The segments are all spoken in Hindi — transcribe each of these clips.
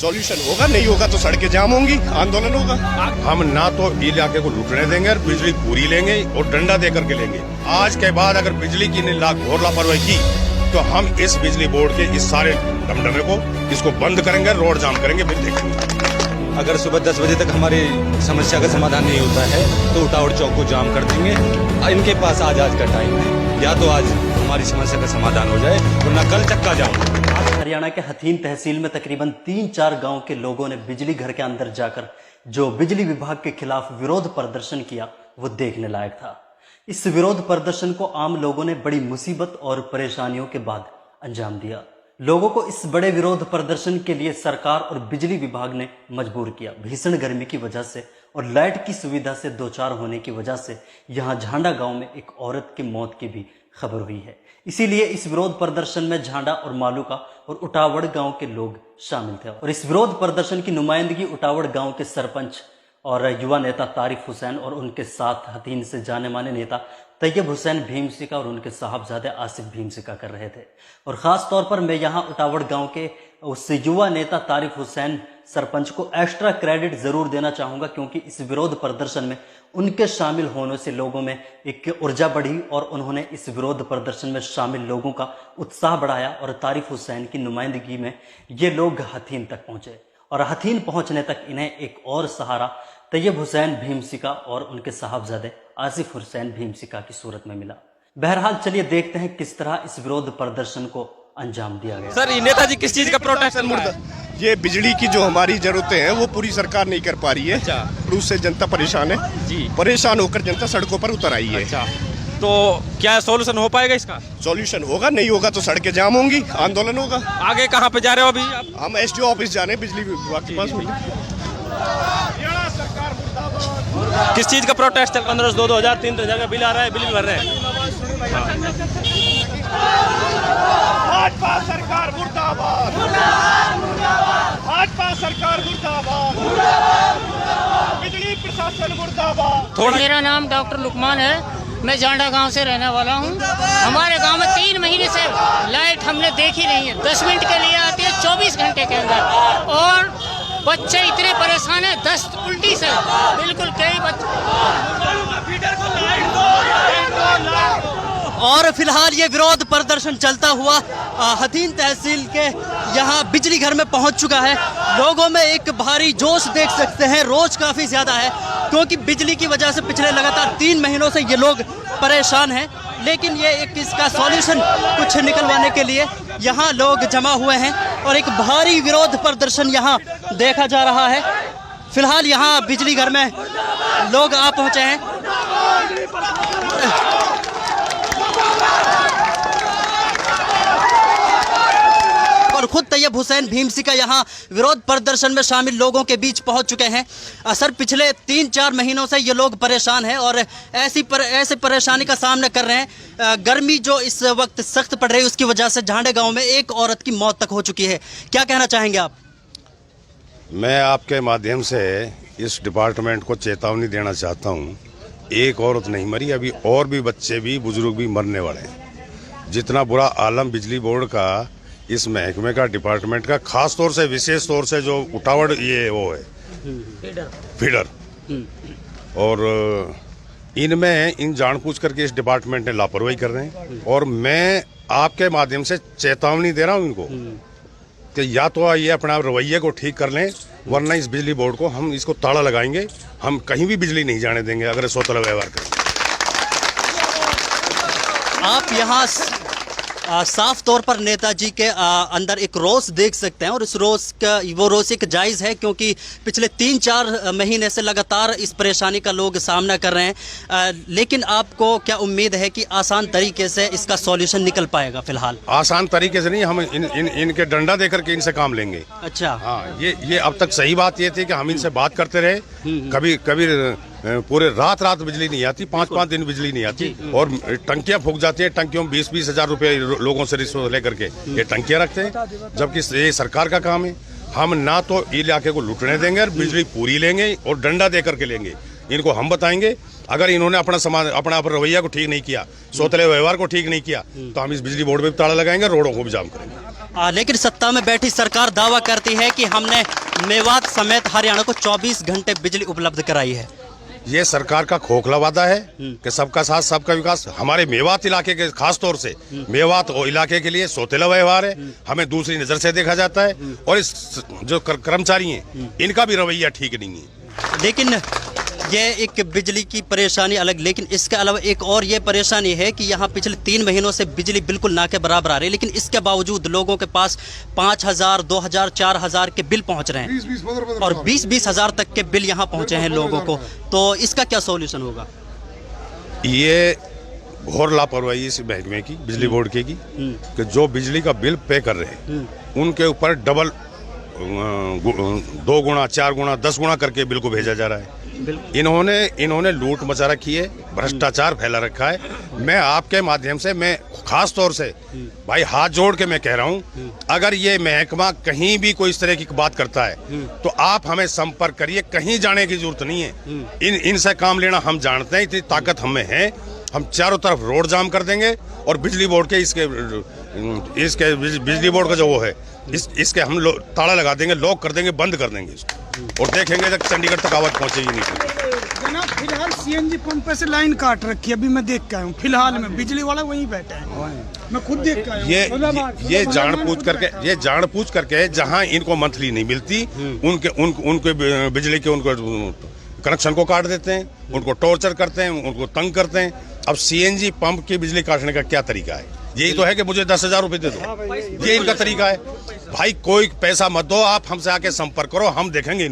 सॉल्यूशन होगा, नहीं होगा तो सड़कें जाम होंगी, आंदोलन होगा। हम ना तो इलाके को लूटने देंगे और बिजली पूरी लेंगे और डंडा दे करके लेंगे। आज के बाद अगर बिजली की घोर लापरवाही की तो हम इस बिजली बोर्ड के इस सारे दमदमे को इसको बंद करेंगे, रोड जाम करेंगे, फिर देखेंगे। अगर सुबह 10 बजे तक हमारी समस्या का समाधान नहीं होता है तो उटावड़ चौक को जाम कर देंगे। इनके पास आज का टाइम है, या तो आज हमारी समस्या का समाधान हो जाए वरना कल चक्का जाम। हरियाणा के हथीन तहसील में तकरीबन 3-4 गांव के लोगों ने बिजली घर के अंदर जाकर जो बिजली विभाग के खिलाफ विरोध प्रदर्शन किया वो देखने लायक था। इस विरोध प्रदर्शन को आम लोगों ने बड़ी मुसीबत और परेशानियों के बाद अंजाम दिया। लोगों को इस बड़े विरोध प्रदर्शन के लिए सरकार और बिजली विभाग ने मजबूर किया। भीषण गर्मी की वजह से और लाइट की सुविधा से दो चार होने की वजह से यहां झांडा गांव में एक औरत की मौत की भी खबर हुई है। इसीलिए इस विरोध प्रदर्शन में झांडा और मालूका और उटावड़ गांव के लोग शामिल थे। और इस विरोध प्रदर्शन की नुमाइंदगी उटावड़ गांव के सरपंच और युवा नेता तारिफ हुसैन और उनके साथ हथीन से जाने माने नेता तैयब हुसैन भीमसिका और उनके साहबजादे आसिफ भीमसिका कर रहे थे। और खास तौर पर मैं यहाँ उटावड़ गांव के उस युवा नेता तारिफ हुसैन सरपंच को एक्स्ट्रा क्रेडिट जरूर देना चाहूंगा, क्योंकि इस विरोध प्रदर्शन में उनके शामिल होने से लोगों में एक ऊर्जा बढ़ी और उन्होंने इस विरोध प्रदर्शन में शामिल लोगों का उत्साह बढ़ाया। और तारिफ हुसैन की नुमाइंदगी में ये लोग हथीन तक पहुंचे और हथीन पहुंचने तक इन्हें एक और सहारा तैयब हुसैन भीमसिका और उनके साहबजादे आसिफ हुसैन भीमसिका की सूरत में मिला। बहरहाल चलिए देखते हैं किस तरह इस विरोध प्रदर्शन को अंजाम दिया गया। सर नेताजी किस चीज का प्रोटेस्ट? ये बिजली की जो हमारी जरूरतें हैं वो पूरी सरकार नहीं कर पा रही है। अच्छा। उससे जनता परेशान है जी। परेशान होकर जनता सड़कों पर उतर आई है। अच्छा, तो क्या सॉल्यूशन हो पाएगा इसका? सॉल्यूशन होगा, नहीं होगा तो सड़कें जाम होंगी, आंदोलन होगा। आगे कहाँ पे जा रहे हो अभी आप? हम SDO ऑफिस जा रहे हैं, बिजली विभाग के पास। किस चीज का प्रोटेस्ट है? 1500, 2000, 3000 का बिल आ रहा है, बिल भी भर रहे हैं। भाजपा सरकार मुर्दाबाद, भाजपा सरकार मुर्दाबाद, बिजली प्रशासन मुर्दाबाद। मेरा नाम डॉक्टर लुकमान है, मैं झांडा गांव से रहने वाला हूं। हमारे गांव में 3 महीने से लाइट हमने देखी नहीं है। 10 मिनट के लिए आती है 24 घंटे के अंदर, और बच्चे इतने परेशान है, दस्त उल्टी से बिल्कुल कई बच्चे। और फिलहाल ये विरोध प्रदर्शन चलता हुआ हथीन तहसील के यहाँ बिजली घर में पहुँच चुका है। लोगों में एक भारी जोश देख सकते हैं, रोज काफ़ी ज़्यादा है, क्योंकि बिजली की वजह से पिछले लगातार 3 महीनों से ये लोग परेशान हैं। लेकिन ये एक इसका सॉल्यूशन कुछ निकलवाने के लिए यहाँ लोग जमा हुए हैं और एक भारी विरोध प्रदर्शन यहाँ देखा जा रहा है। फिलहाल यहाँ बिजली घर में लोग आ पहुँचे हैं और खुद तैयब हुसैन भीमसिका यहाँ विरोध प्रदर्शन में शामिल लोगों के बीच पहुँच चुके हैं। सर, पिछले 3-4 महीनों से ये लोग परेशान हैं और ऐसे परेशानी का सामना कर रहे हैं। गर्मी जो इस वक्त सख्त पड़ रही है उसकी वजह से झांडे गांव में एक औरत की मौत तक हो चुकी है। क्या कहना चाहेंगे आप? मैं आपके माध्यम से इस डिपार्टमेंट को चेतावनी देना चाहता हूँ। एक औरत नहीं मरी, अभी और भी बच्चे भी बुजुर्ग भी मरने वाले हैं। जितना बुरा आलम बिजली बोर्ड का, इस महकमे का, डिपार्टमेंट का, खास तौर से विशेष तौर से जो उटावड़ ये वो है फीडर, और इनमें इन जानबूझ करके इस डिपार्टमेंट ने लापरवाही कर रहे हैं। और मैं आपके माध्यम से चेतावनी दे रहा हूँ इनको कि या तो ये अपना रवैये को ठीक कर लें, वरना इस बिजली बोर्ड को हम इसको ताला लगाएंगे। हम कहीं भी बिजली नहीं जाने देंगे अगर स्वतंत्र व्यवहार करें। आप यहाँ साफ तौर पर नेताजी के अंदर एक रोष देख सकते हैं और इस रोष का वो रोष एक जायज़ है, क्योंकि पिछले 3-4 महीने से लगातार इस परेशानी का लोग सामना कर रहे हैं। लेकिन आपको क्या उम्मीद है कि आसान तरीके से इसका सॉल्यूशन निकल पाएगा? फिलहाल आसान तरीके से नहीं, हम इनके डंडा देकर के इनसे काम लेंगे। अच्छा, हाँ, ये अब तक सही बात ये थी कि हम इनसे बात करते रहे। कभी पूरे रात बिजली नहीं आती, 5-5 दिन बिजली नहीं आती, और टंकियां फूक जाती हैं। टंकियों में 20-20 हजार रुपए लोगों से रिश्वत लेकर के ये टंकियां रखते हैं, जबकि ये सरकार का काम है। हम ना तो इलाके को लूटने देंगे और बिजली पूरी लेंगे और डंडा दे करके लेंगे। इनको हम बताएंगे अगर इन्होंने अपना रवैया को ठीक नहीं किया, सोतले व्यवहार को ठीक नहीं किया, तो हम इस बिजली बोर्ड पे भी ताला लगाएंगे, रोडों को भी जाम करेंगे। लेकिन सत्ता में बैठी सरकार दावा करती है कि हमने मेवात समेत हरियाणा को 24 घंटे बिजली उपलब्ध कराई है। ये सरकार का खोखला वादा है कि सबका साथ सबका विकास। हमारे मेवात इलाके के खास तौर से मेवात इलाके के लिए सोतेला व्यवहार है, हमें दूसरी नजर से देखा जाता है, और इस जो कर्मचारी हैं इनका भी रवैया ठीक नहीं है। लेकिन ये एक बिजली की परेशानी अलग, लेकिन इसके अलावा एक और ये परेशानी है कि यहाँ पिछले 3 महीनों से बिजली बिल्कुल ना के बराबर आ रही है, लेकिन इसके बावजूद लोगों के पास 5,000, 2,000, 4,000 के बिल पहुँच रहे हैं और 20-20 हज़ार तक के बिल यहाँ पहुँचे हैं लोगों को। तो इसका क्या सॉल्यूशन होगा? ये घोर लापरवाही इस महकमे की, बिजली बोर्ड की कि जो बिजली का बिल पे कर रहे हैं उनके ऊपर डबल 2 गुना, 4 गुना, 10 गुना करके बिल को भेजा जा रहा है। इन्होंने लूट मचा रखी है, भ्रष्टाचार फैला रखा है। मैं आपके माध्यम से, मैं खास तौर से भाई हाथ जोड़ के मैं कह रहा हूं, अगर ये महकमा कहीं भी कोई इस तरह की बात करता है तो आप हमें संपर्क करिए, कहीं जाने की जरूरत नहीं है। इनसे काम लेना हम जानते हैं, इतनी ताकत हमें है। हम चारों तरफ रोड जाम कर देंगे और बिजली बोर्ड के इसके बिजली बोर्ड का जो वो है इसके हम ताला लगा देंगे, लॉक कर देंगे, बंद कर देंगे इसको, और देखेंगे जब चंडीगढ़ तक आवाज पहुंचेगी नहीं। जनाब फिलहाल सीएनजी पंप पे से लाइन काट रखी है, अभी मैं देख के आया हूँ। फिलहाल में बिजली वाला वहीं बैठा है, मैं खुद देख के आया हूँ। ये जानबूझ करके जहां इनको मंथली नहीं मिलती उनके बिजली के उनको कनेक्शन को काट देते हैं, उनको टॉर्चर करते हैं, उनको तंग करते हैं। अब सीएनजी पंप की बिजली काटने का क्या तरीका है? यही तो है कि मुझे 10,000 रुपए दे दो, ये इनका तरीका है। भाई कोई पैसा मत दो, आप हमसे आके संपर्क करो, हम देखेंगे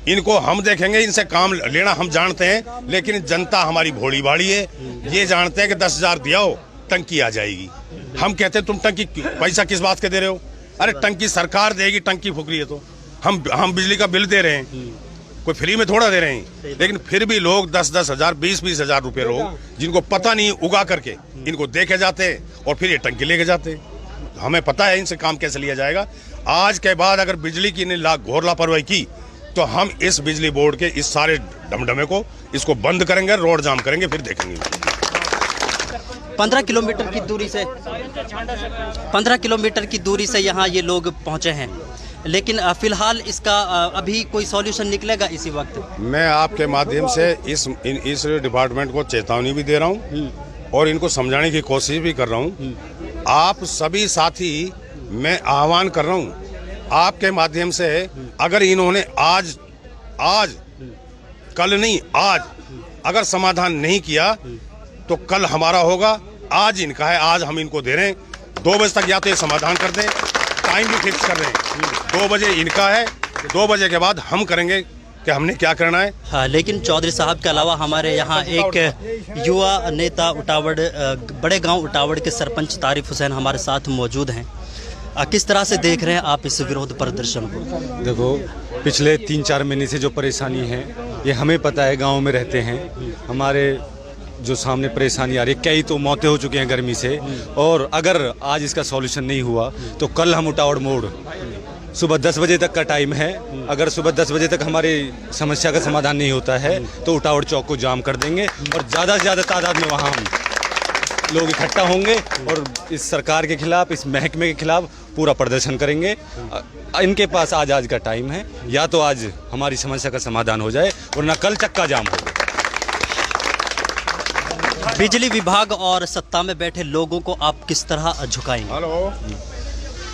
इनको हम देखेंगे, इनसे काम लेना हम जानते हैं। लेकिन जनता हमारी भोली भाड़ी है, ये जानते हैं कि 10,000 दिया हो टंकी आ जाएगी। हम कहते हैं तुम टंकी पैसा किस बात के दे रहे हो? अरे टंकी सरकार देगी, टंकी फूक रही है तो हम बिजली का बिल दे रहे हैं, कोई फ्री में थोड़ा दे रहे हैं। लेकिन फिर भी लोग 10-10 हजार, 20-20 हजार रुपए लोग जिनको पता नहीं उगा करके इनको देके जाते और फिर ये टंकी लेके जाते। हमें पता है इनसे काम कैसे लिया जाएगा। आज के बाद अगर बिजली की घोर लापरवाही की तो हम इस बिजली बोर्ड के इस सारे ढमढमे को इसको बंद करेंगे, रोड जाम करेंगे, फिर देखेंगे। 15 किलोमीटर की दूरी से यहाँ ये लोग पहुँचे हैं, लेकिन फिलहाल इसका अभी कोई सॉल्यूशन निकलेगा इसी वक्त? मैं आपके माध्यम से इस डिपार्टमेंट को चेतावनी भी दे रहा हूँ और इनको समझाने की कोशिश भी कर रहा हूँ। आप सभी साथी, मैं आह्वान कर रहा हूँ आपके माध्यम से, अगर इन्होंने आज कल नहीं आज अगर समाधान नहीं किया तो कल हमारा होगा। आज इनका है, आज हम इनको दे रहे हैं 2 बजे तक, या तो ये समाधान कर दें, टाइम भी फिक्स कर रहे हैं 2 बजे इनका है, 2 बजे के बाद हम करेंगे कि हमने क्या करना है। हाँ, लेकिन चौधरी साहब के अलावा हमारे यहाँ एक युवा नेता उटावड़, बड़े गांव उटावड़ के सरपंच तारिफ हुसैन हमारे साथ मौजूद हैं। किस तरह से देख रहे हैं आप इस विरोध प्रदर्शन को? देखो, पिछले 3-4 महीने से जो परेशानी है ये हमें पता है, गाँव में रहते हैं, हमारे जो सामने परेशानी आ रही है, कई तो मौतें हो चुकी हैं गर्मी से, और अगर आज इसका सॉल्यूशन नहीं हुआ तो कल हम उटावड़ मोड़ सुबह 10 बजे तक का टाइम है। अगर सुबह 10 बजे तक हमारी समस्या का समाधान नहीं होता है तो उटावड़ चौक को जाम कर देंगे और ज़्यादा से ज़्यादा तादाद में वहाँ हम लोग इकट्ठा होंगे और इस सरकार के खिलाफ, इस महकमे के खिलाफ पूरा प्रदर्शन करेंगे। इनके पास आज का टाइम है, या तो आज हमारी समस्या का समाधान हो जाए वरना कल चक्का जाम होगा। बिजली विभाग और सत्ता में बैठे लोगों को आप किस तरह झुकाएंगे? हेलो,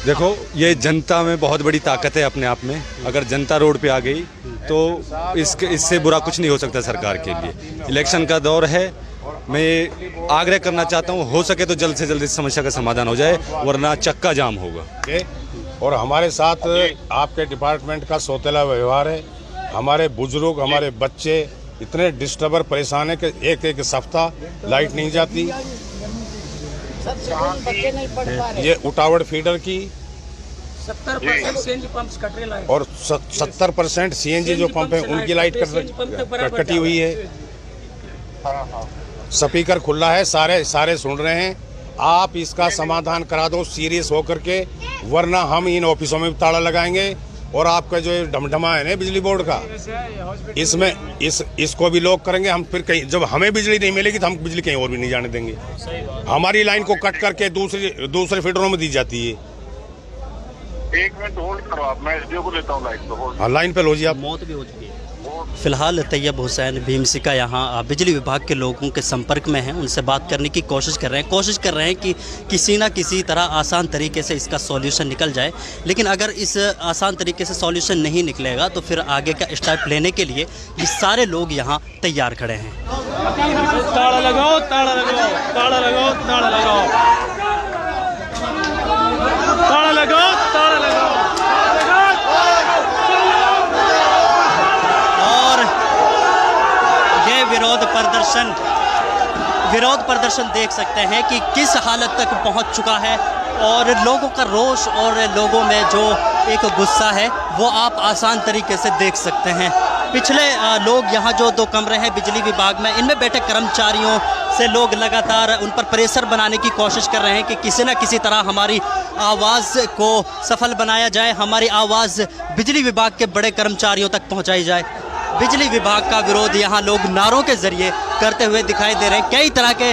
देखो, ये जनता में बहुत बड़ी ताकत है अपने आप में। अगर जनता रोड पे आ गई तो इससे बुरा कुछ नहीं हो सकता सरकार के लिए। इलेक्शन का दौर है, मैं आग्रह करना चाहता हूँ हो सके तो जल्द से जल्द इस समस्या का समाधान हो जाए वरना चक्का जाम होगा। और हमारे साथ आपके डिपार्टमेंट का सोतेला व्यवहार है। हमारे बुजुर्ग, हमारे बच्चे इतने डिस्टर्बर परेशान है कि एक सप्ताह लाइट नहीं जाती। ये उटावड़ फीडर की 70% सीएनजी पंप्स कट रहे हैं और 70% सीएनजी जो पंप है उनकी लाइट कटी हुई है। स्पीकर खुला है, सारे सुन रहे हैं। आप इसका समाधान करा दो सीरियस होकर के, वरना हम इन ऑफिसों में भी ताला लगाएंगे और आपका जो ढमढमा है ना बिजली बोर्ड का, इसमें इसको भी लॉक करेंगे हम। फिर कहीं जब हमें बिजली नहीं मिलेगी तो हम बिजली कहीं और भी नहीं जाने देंगे। हमारी लाइन को कट करके दूसरे फीडरों में दी जाती है। 1 मिनट होल्ड करो आप, मैं एसडीओ को लेता हूँ लाइन पे। होल्ड। हाँ, लाइन पे लो जी आप। मौत भी हो चुकी है। फिलहाल तैयब हुसैन भीमसिका यहाँ बिजली विभाग के लोगों के संपर्क में हैं, उनसे बात करने की कोशिश कर रहे हैं कि किसी ना किसी तरह आसान तरीके से इसका सॉल्यूशन निकल जाए। लेकिन अगर इस आसान तरीके से सॉल्यूशन नहीं निकलेगा तो फिर आगे का स्टेप लेने के लिए ये सारे लोग यहाँ तैयार खड़े हैं। ताला लगाओ, ताला लगाओ, ताला लगाओ, ताला लगाओ, ताला लगाओ, ताला लगाओ। और ये विरोध प्रदर्शन देख सकते हैं कि किस हालत तक पहुंच चुका है और लोगों का रोष और लोगों में जो एक गुस्सा है वो आप आसान तरीके से देख सकते हैं। पिछले लोग यहाँ जो 2 कमरे हैं बिजली विभाग में, इनमें बैठे कर्मचारियों से लोग लगातार उन पर प्रेशर बनाने की कोशिश कर रहे हैं कि किसी न किसी तरह हमारी आवाज़ को सफल बनाया जाए, हमारी आवाज़ बिजली विभाग के बड़े कर्मचारियों तक पहुँचाई जाए। बिजली विभाग का विरोध यहाँ लोग नारों के जरिए करते हुए दिखाई दे रहे हैं। कई तरह के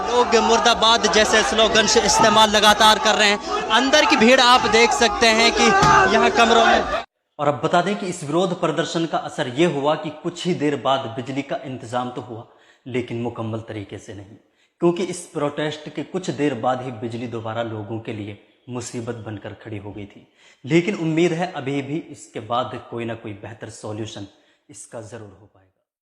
लोग मुर्दाबाद जैसे स्लोगन से इस्तेमाल लगातार कर रहे हैं। अंदर की भीड़ आप देख सकते हैं कि यहाँ कमरों में। और अब बता दें कि इस विरोध प्रदर्शन का असर ये हुआ कि कुछ ही देर बाद बिजली का इंतजाम तो हुआ, लेकिन मुकम्मल तरीके से नहीं, क्योंकि इस प्रोटेस्ट के कुछ देर बाद ही बिजली दोबारा लोगों के लिए मुसीबत बनकर खड़ी हो गई थी। लेकिन उम्मीद है अभी भी इसके बाद कोई ना कोई बेहतर सॉल्यूशन इसका ज़रूर हो पाए।